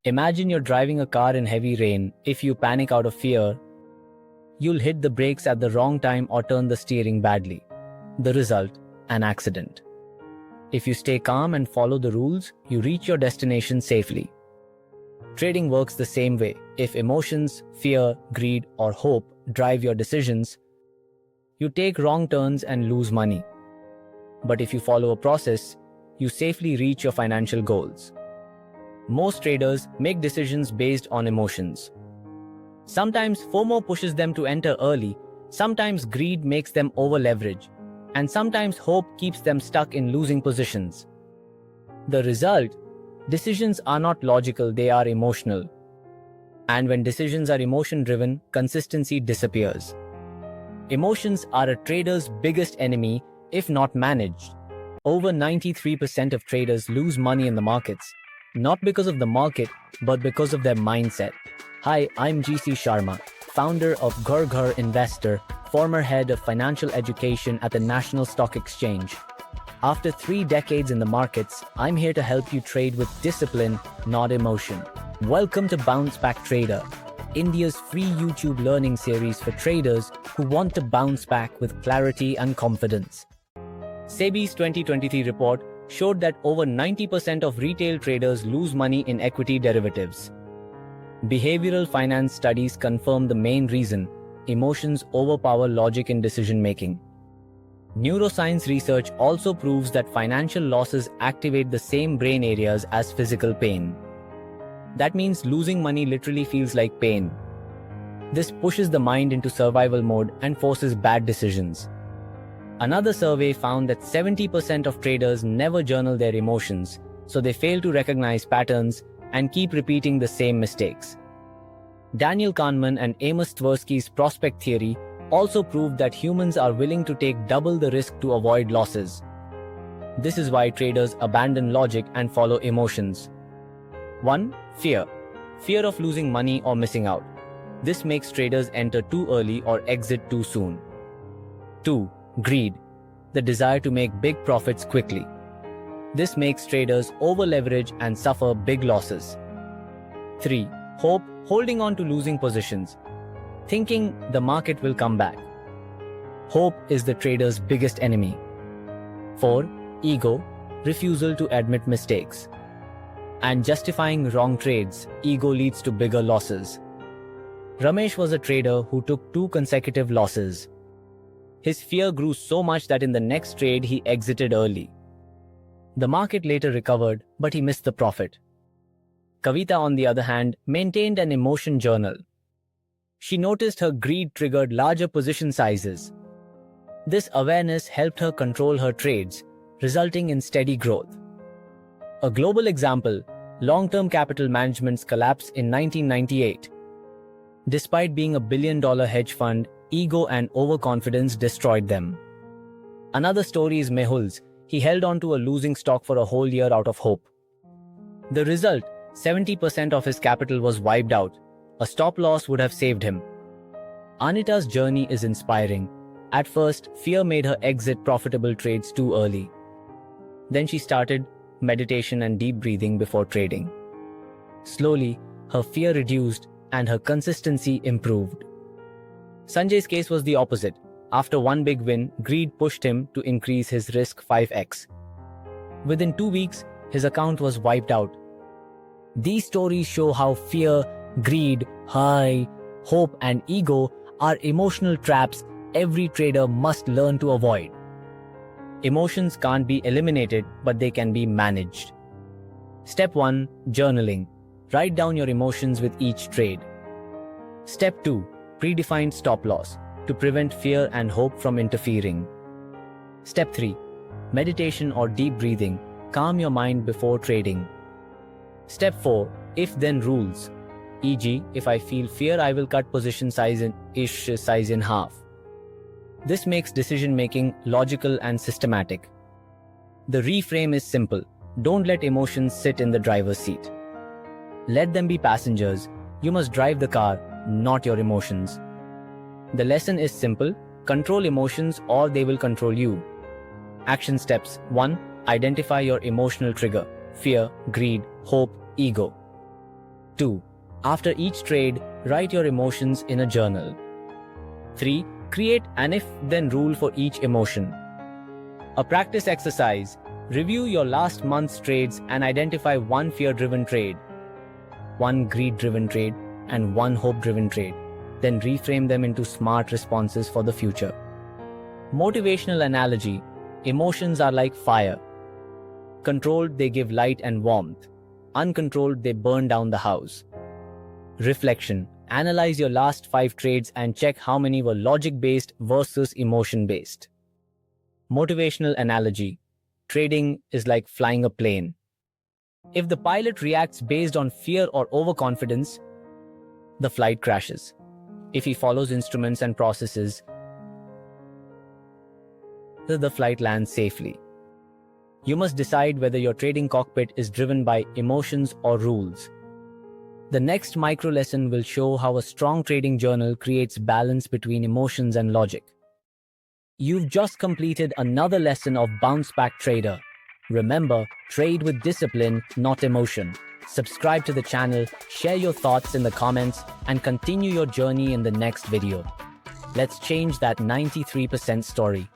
Imagine you're driving a car in heavy rain. If you panic out of fear, you'll hit the brakes at the wrong time or turn the steering badly. The result, an accident. If you stay calm and follow the rules, you reach your destination safely. Trading works the same way. If emotions, fear, greed, or hope drive your decisions, you take wrong turns and lose money. But if you follow a process, you safely reach your financial goals. Most traders make decisions based on emotions. Sometimes FOMO pushes them to enter early, sometimes greed makes them over-leverage, and sometimes hope keeps them stuck in losing positions. The result, decisions are not logical, they are emotional. And when decisions are emotion-driven, consistency disappears. Emotions are a trader's biggest enemy if not managed. Over 93% of traders lose money in the markets, not because of the market, but because of their mindset. Hi, I'm GC Sharma, founder of Ghar Ghar Investor, former head of financial education at the National Stock Exchange. After 3 decades in the markets, I'm here to help you trade with discipline, not emotion. Welcome to Bounce Back Trader, India's free YouTube learning series for traders who want to bounce back with clarity and confidence. SEBI's 2023 report showed that over 90% of retail traders lose money in equity derivatives. Behavioral finance studies confirm the main reason: emotions overpower logic in decision-making. Neuroscience research also proves that financial losses activate the same brain areas as physical pain. That means losing money literally feels like pain. This pushes the mind into survival mode and forces bad decisions. Another survey found that 70% of traders never journal their emotions, so they fail to recognize patterns and keep repeating the same mistakes. Daniel Kahneman and Amos Tversky's prospect theory also proved that humans are willing to take double the risk to avoid losses. This is why traders abandon logic and follow emotions. 1. Fear. Fear of losing money or missing out. This makes traders enter too early or exit too soon. 2. Greed. The desire to make big profits quickly. This makes traders over-leverage and suffer big losses. 3. Hope, holding on to losing positions, thinking the market will come back. Hope is the trader's biggest enemy. 4. Ego, refusal to admit mistakes. And justifying wrong trades, ego leads to bigger losses. Ramesh was a trader who took 2 consecutive losses. His fear grew so much that in the next trade he exited early. The market later recovered, but he missed the profit. Kavita, on the other hand, maintained an emotion journal. She noticed her greed triggered larger position sizes. This awareness helped her control her trades, resulting in steady growth. A global example, long-term capital management's collapse in 1998. Despite being a billion-dollar hedge fund, ego and overconfidence destroyed them. Another story is Mehul's. He held on to a losing stock for a whole year out of hope. The result, 70% of his capital was wiped out. A stop loss would have saved him. Anita's journey is inspiring. At first, fear made her exit profitable trades too early. Then she started meditation and deep breathing before trading. Slowly, her fear reduced and her consistency improved. Sanjay's case was the opposite. After one big win, greed pushed him to increase his risk 5x. Within 2 weeks, his account was wiped out. These stories show how fear, greed, hope, and ego are emotional traps every trader must learn to avoid. Emotions can't be eliminated, but they can be managed. Step 1. Journaling. Write down your emotions with each trade. Step 2. Predefined stop loss, to prevent fear and hope from interfering. Step 3. Meditation or deep breathing. Calm your mind before trading. Step 4. If-then rules. E.g., if I feel fear, I will cut position size in half. This makes decision-making logical and systematic. The reframe is simple. Don't let emotions sit in the driver's seat. Let them be passengers. You must drive the car, not your emotions. The lesson is simple: control emotions or they will control you. Action steps: 1. Identify your emotional trigger: fear, greed, hope, ego. 2. After each trade, write your emotions in a journal. 3. Create an if-then rule for each emotion. A practice exercise. Review your last month's trades and identify one fear-driven trade, one greed-driven trade, and one hope-driven trade. Then reframe them into smart responses for the future. Motivational analogy. Emotions are like fire. Controlled, they give light and warmth. Uncontrolled, they burn down the house. Reflection. Analyze your last 5 trades and check how many were logic-based versus emotion-based. Motivational analogy. Trading is like flying a plane. If the pilot reacts based on fear or overconfidence, the flight crashes. If he follows instruments and processes, the flight lands safely. You must decide whether your trading cockpit is driven by emotions or rules. The next micro lesson will show how a strong trading journal creates balance between emotions and logic. You've just completed another lesson of Bounce Back Trader. Remember, trade with discipline, not emotion. Subscribe to the channel, share your thoughts in the comments, and continue your journey in the next video. Let's change that 93% story.